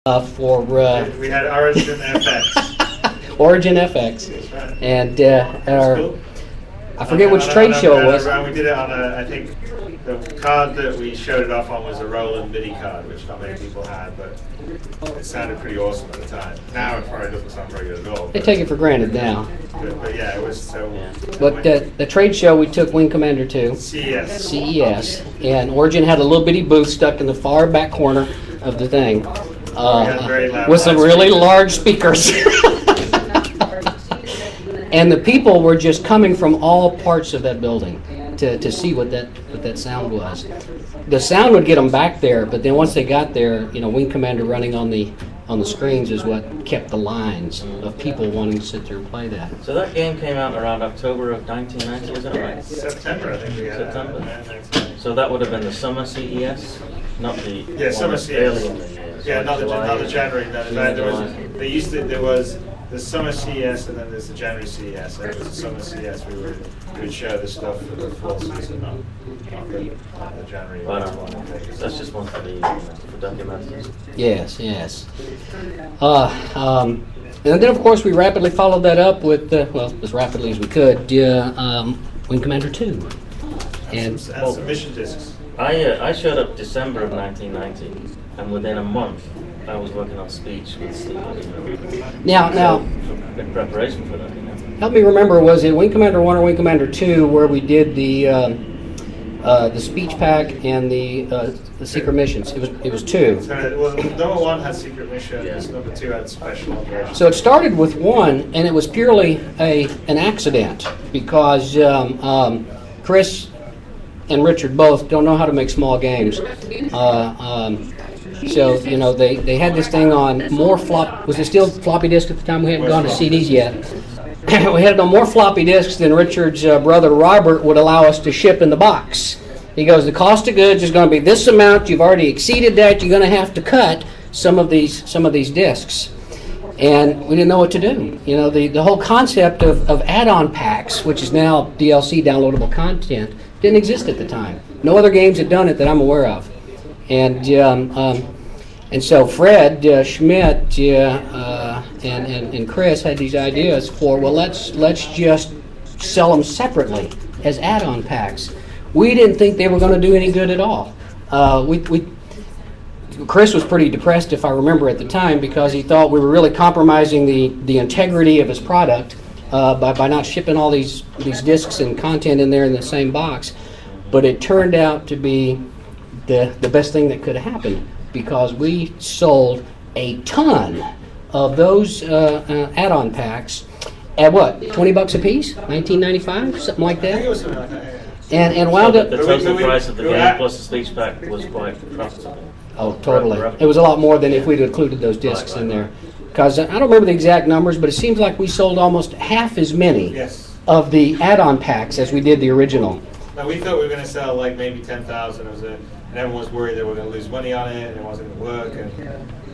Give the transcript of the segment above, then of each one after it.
For We had Origin FX. Origin FX, That's right. and Cool. I forget which trade show it was. We did it on I think the card that we showed it off on was a Roland MIDI card, which not many people had, but it sounded pretty awesome at the time. Now it probably doesn't sound very good at all. They take it for granted now. But yeah, it was so. But the trade show, we took Wing Commander 2. CES. And Origin had a little bitty booth stuck in the far back corner of the thing. With some really large speakers. And the people were just coming from all parts of that building to see what that sound was. The sound would get them back there, but then once they got there, Wing Commander running on the screens is what kept the lines of people wanting to sit there and play that. So that game came out around October of 1990, is that right? September, I think we had. September. So that would have been the summer CES, not the summer CES. Not the January. There was the summer CES and then there's the January CES. And it was the summer CES we would show the stuff for the fall season, not the January. That's just one for the documentaries. Yes. And then of course we rapidly followed that up with as rapidly as we could, Wing Commander 2. And some mission discs. I showed up December of 1990, and within a month I was working on speech with Steve. Now, in preparation for that, help me remember, was it Wing Commander 1 or Wing Commander 2 where we did the speech pack and the secret missions? It was 2. Well, number 1 had secret missions. Number 2 had special operations. So it started with 1, and it was purely an accident because Chris and Richard both don't know how to make small games. So they had this thing on more was it still floppy disk at the time? We hadn't gone to CDs yet. We had it on more floppy disks than Richard's brother Robert would allow us to ship in the box. He goes, the cost of goods is going to be this amount. You've already exceeded that. You're going to have to cut some of these disks. And we didn't know what to do. The whole concept of add-on packs, which is now DLC, downloadable content, didn't exist at the time. No other games had done it that I'm aware of. And so Fred Schmidt and Chris had these ideas for, let's just sell them separately as add-on packs. We didn't think they were going to do any good at all. Chris was pretty depressed, if I remember at the time, because he thought we were really compromising the integrity of his product by not shipping all these discs and content in there in the same box. But it turned out to be the best thing that could have happened, because we sold a ton of those add-on packs at what, $20 a piece, $19.95, something like that. I think it was something like that. And wound up. The total price of the game plus the speech pack was quite profitable. Oh, totally. It was a lot more than if we'd included those discs in there. Because I don't remember the exact numbers, but it seems like we sold almost half as many of the add-on packs as we did the original. Now, we thought we were going to sell like maybe 10,000, and everyone was worried they were going to lose money on it, and it wasn't going to work, and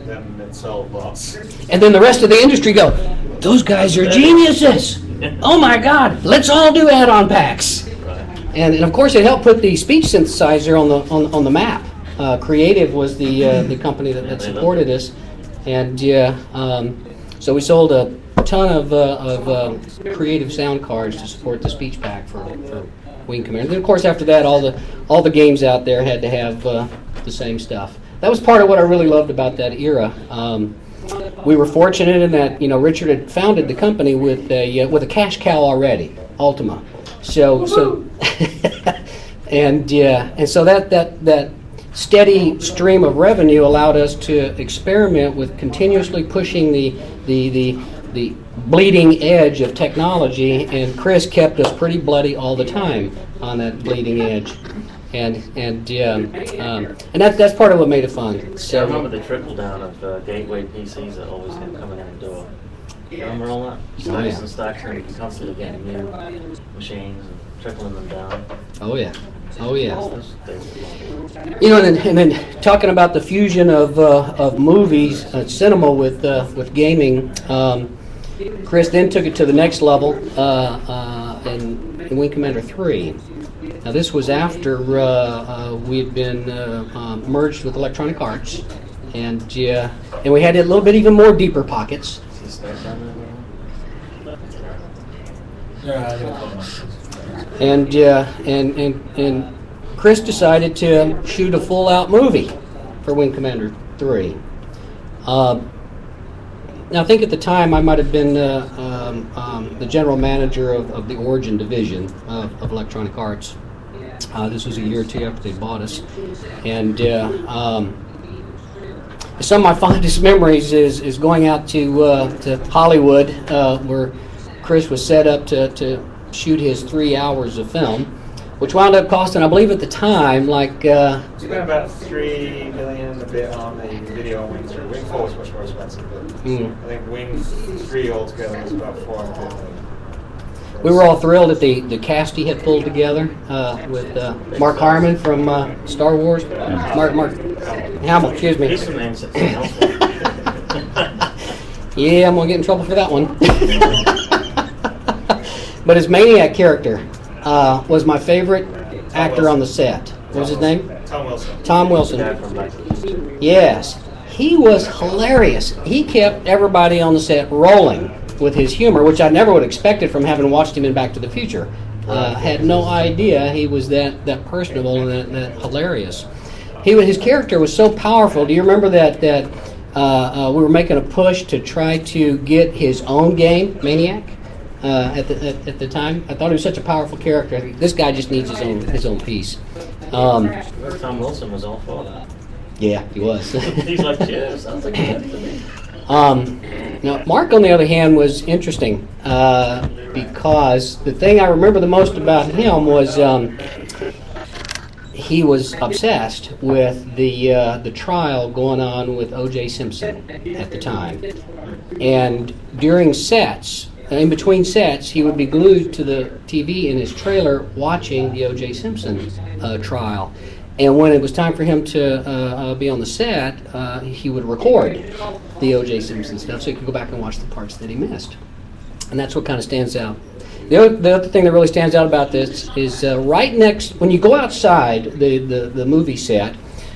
then it sold lots. And then the rest of the industry go, those guys are geniuses! Oh my God, let's all do add-on packs! And of course it helped put the speech synthesizer on the map. Creative was the company that supported us, and so we sold a ton of creative sound cards to support the speech pack for Wing Commander. And then of course after that all the games out there had to have the same stuff. That was part of what I really loved about that era. We were fortunate in that Richard had founded the company with a cash cow already, Ultima. So and so that steady stream of revenue allowed us to experiment with continuously pushing the bleeding edge of technology, and Chris kept us pretty bloody all the time on that bleeding edge, and that's part of what made it fun. So I remember the trickle down of gateway PCs that always kept coming in the door. You remember all that? Stacks and stacks, and you constantly getting new machines and trickling them down. Oh yeah. And then talking about the fusion of movies, cinema with gaming. Chris then took it to the next level in Wing Commander 3. Now this was after we had been merged with Electronic Arts, and we had a little bit even more deeper pockets. And Chris decided to shoot a full-out movie for Wing Commander 3. Now, I think at the time I might have been the general manager of the Origin division of Electronic Arts. This was a year or two after they bought us, and some of my fondest memories is going out to Hollywood, where Chris was set up to shoot his 3 hours of film, which wound up costing, I believe at the time, like... we spent about $3 million a bit on the video on Wing 3. Wing 4 was much more expensive, but I think Wing 3 altogether was about $400 million. We were all thrilled at the cast he had pulled together with Mark Harmon from Star Wars. Mark Hamill, excuse me. He's from Yeah, I'm going to get in trouble for that one. But his Maniac character was my favorite actor on the set. What was his name? Tom Wilson. Tom Wilson. Yes. He was hilarious. He kept everybody on the set rolling with his humor, which I never would have expected from having watched him in Back to the Future. Had no idea he was that personable and that hilarious. His character was so powerful. Do you remember that we were making a push to try to get his own game, Maniac? At the time, I thought he was such a powerful character. This guy just needs his own piece. Tom Wilson was all for that. Yeah, he was. He's like, yeah, sounds like a to me. Now, Mark, on the other hand, was interesting because the thing I remember the most about him was he was obsessed with the trial going on with O.J. Simpson at the time, and during sets. In between sets, he would be glued to the TV in his trailer watching the O.J. Simpson trial. And when it was time for him to be on the set, he would record the O.J. Simpson stuff so he could go back and watch the parts that he missed. And that's what kind of stands out. The other thing that really stands out about this is right next, when you go outside the movie set,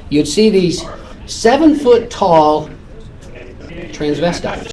you'd see these 7-foot tall transvestites.